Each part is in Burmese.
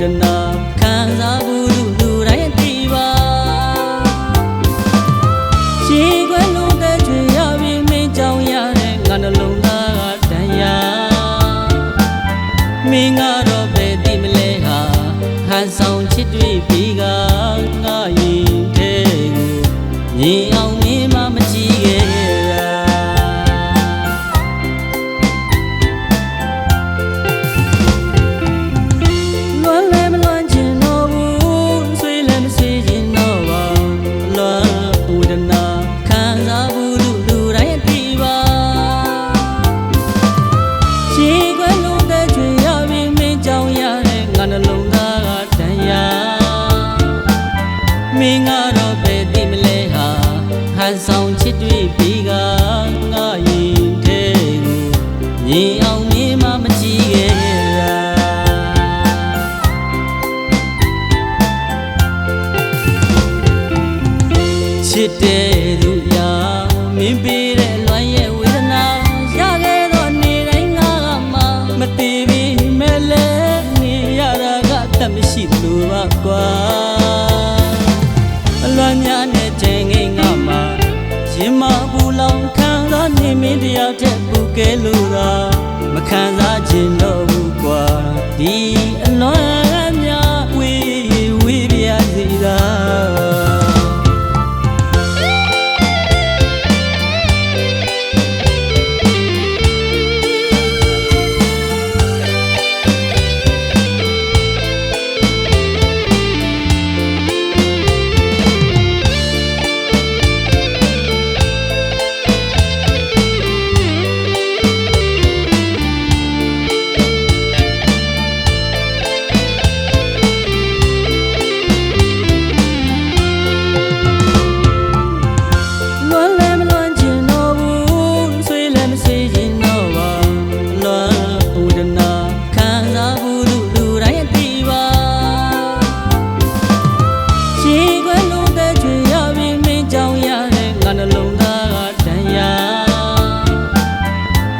ဒနာခံစားဘူးလူတိုင်းသိပါရှေးခွဲလို့တဲ့ချွေရပြီးမင်းကြောင်ရတဲ့ငါနှလုံးသားကတန်ရာမင်းကတော့ပဲသိမလဲဟာဟန်ဆောင်ချစ်တွေ့ပြီးကငါရင်တဲ့ကိုမြင်အောင်မင်းမမကြည့်ခဲ့မင်းကတော့ပဲသိမလဲဟာဟန်ဆောင်ချစ်တွေ့ပြီးကငါရင်တဲ့ကိုမြင်အောင်မင်းမမကြည့်ခဲ့တာချစ်တဲ့သူရာမင်းပေးတဲ့လွမ်းရဲ့ဝေဒနာရခဲ့တော့နေတိုင်းငါမှမသိပြီးမဲ့လဲနေရတာကတတ်မရှိလို့ပါကွာလွမ်းများနဲ့ချိန်ငိမ့်ငါမှာရင်မပူလောင်ခံစားနေမင်းတယောက်တည်းပူကဲလို့သာမခံစားခြင်းတော့ဘူးကွာဒီအလွမ်းများဝေးပြစီသာ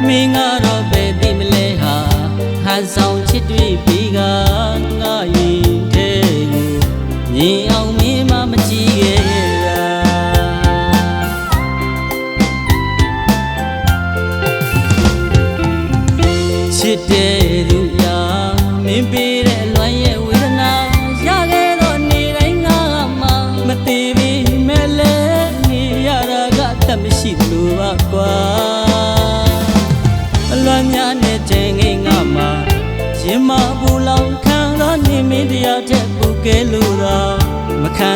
မင်းကတော့ပဲသိမလဲဟာဟန်ဆောင်ချစ်တွေ့ပြီးကငါရင်တဲ့ကိုမြင်အောင်မင်းမမကြည့်ခဲ့တာချစ်တဲ့သူရာမင်းပေးတဲ့လွမ်းရဲ့ဝေဒနာရခဲ့တော့နေတိုင်းငါမှမသိပြီးမဲ့လဲနေရတာကတတ်မရှိလို့ပါကွာလွမ်းများနဲ့ချိန်ငိမ့်ငါမှာရင်မပူလောင်ခံစားနေမင်းတယောက်တည်းပူကဲလို့သာမခံ